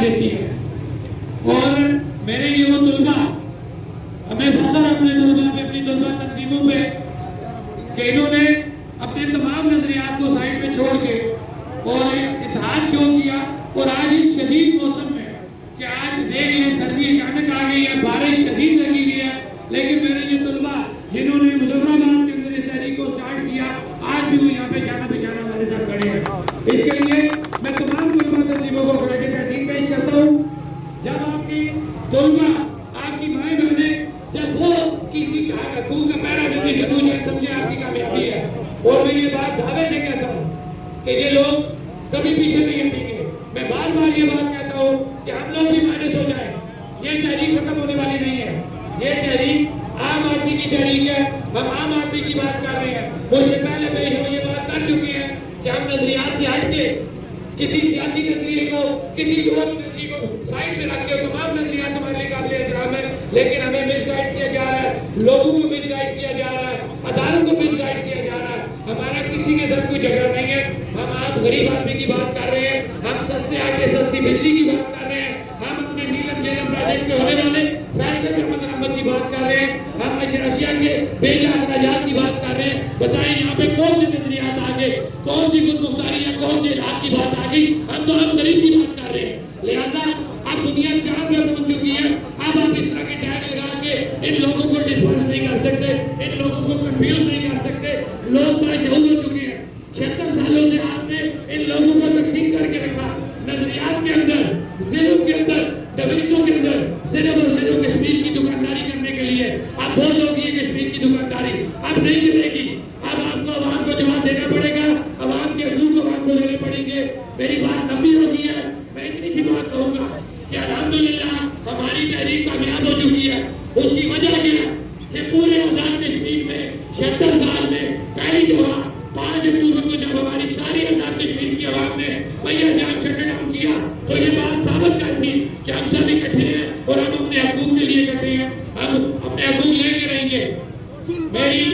देती है। और मेरे लिए वो तुलबा, हमें फख्र अपने तुलबा पे, अपनी तुलबा तंजीमों पे कि इन्होंने अपने तमाम नजरियात को साइड में छोड़ के और इत्तेहाद शो किया। और आज इस शदीद मौसम में कि आज देख लें सर्दी अचानक आ गई है, बारिश शदीद लगी हुई है, लेकिन मेरे ये तुलबा जिन्होंने मुजफ्फराबाद के अंदर इस तहरीक को स्टार्ट किया, आज भी वो यहाँ पे जाना बिछाना हमारे साथ खड़े हैं। इसके लिए मैं तमाम तुलबा तंजीमों को खराज तहसीन पेश करता हूँ। जब आपकी तुलबा, आपकी भाई बहने, जब वो किसी खून का पैरा जल्दी से दूर समझे आपकी कामयाबी है। और मैं ये बात दावे से कहता हूँ कि ये लोग कभी पीछे नहीं हटेंगे। मैं बार बार ये बात कहता हूँ कि हम लोग भी माइनस हो जाए, ये तहरीक खत्म होने वाली नहीं है। ये तहरीक आम आदमी की तहरीक है, हम आम आदमी की बात कर रहे हैं। मुझसे पहले पेश हो ये बात कर चुके हैं कि हम नजरियात से हट के किसी सियासी नजरिए को, किसी और नजरिए को साइड में रख के, तमाम नजरियात हमारे लिए काबिल एहतराम है, लेकिन हमें मिसगाइड किया जा रहा है, लोगों को मिसगाइड किया जा रहा है, अदालत को मिसगाइड किया जा रहा है। हमारा किसी के साथ कोई झगड़ा नहीं है। हम आम गरीब आदमी की बात कर रहे हैं, हम सस्ते आगे सस्ती बिजली की बात कर रहे हैं, हम अपने नीलम झेलम प्रोजेक्ट में होने वाले फैसले पर अमल की बात कर रहे हैं, हम अशरफिया के बेजा अखराजात की बात कर रहे हैं। बताएं यहाँ पे कौन सी नजरियात आ गए, कौन सी खुद मुख्तारी या कौन से इलाक की बात आ गई? हम तो हम गरीब की बात कर रहे हैं। लिहाजा अब दुनिया चांद पर पहुंच चुकी है। अब आप इस तरह के टैग लगा के इन लोगों को डिस्पर्स नहीं कर सकते, इन लोगों को कंफ्यूज नहीं कर सकते। लोग मशहूर हो चुके हैं। 76 सालों से आपने इन लोगों को तकसीम करके रखा, नजरियात के अंदर, जिलों के अंदर, दबिंदों के अंदर, सिर्फ और सिर्फ कश्मीर की दुकानदारी करने के लिए। अब बहुत लोग ये कश्मीर की दुकानदारी अब नहीं चलेगी। अब आपको अवाम को जवाब देना पड़ेगा, अवाम के हकूक अवाम को देने पड़ेंगे। मेरी बात लंबी होगी है, मैं इतनी सी बात कहूँगा कि अल्हम्दुलिल्लाह हमारी तहरीक कामयाब हो चुकी है। उसकी वजह क्या है कि पूरे आजाद कश्मीर में 76 साल में पहली दफा 5 अक्टूबर को जब हमारी सारी आजाद कश्मीर की आवाम ने भैया जान शटडाउन किया, तो ये बात साबित करती कि हम सब इकट्ठे हैं और हम अपने हकूक के लिए इकट्ठे हैं। हम अपने हकूक लेके रहेंगे। मेरी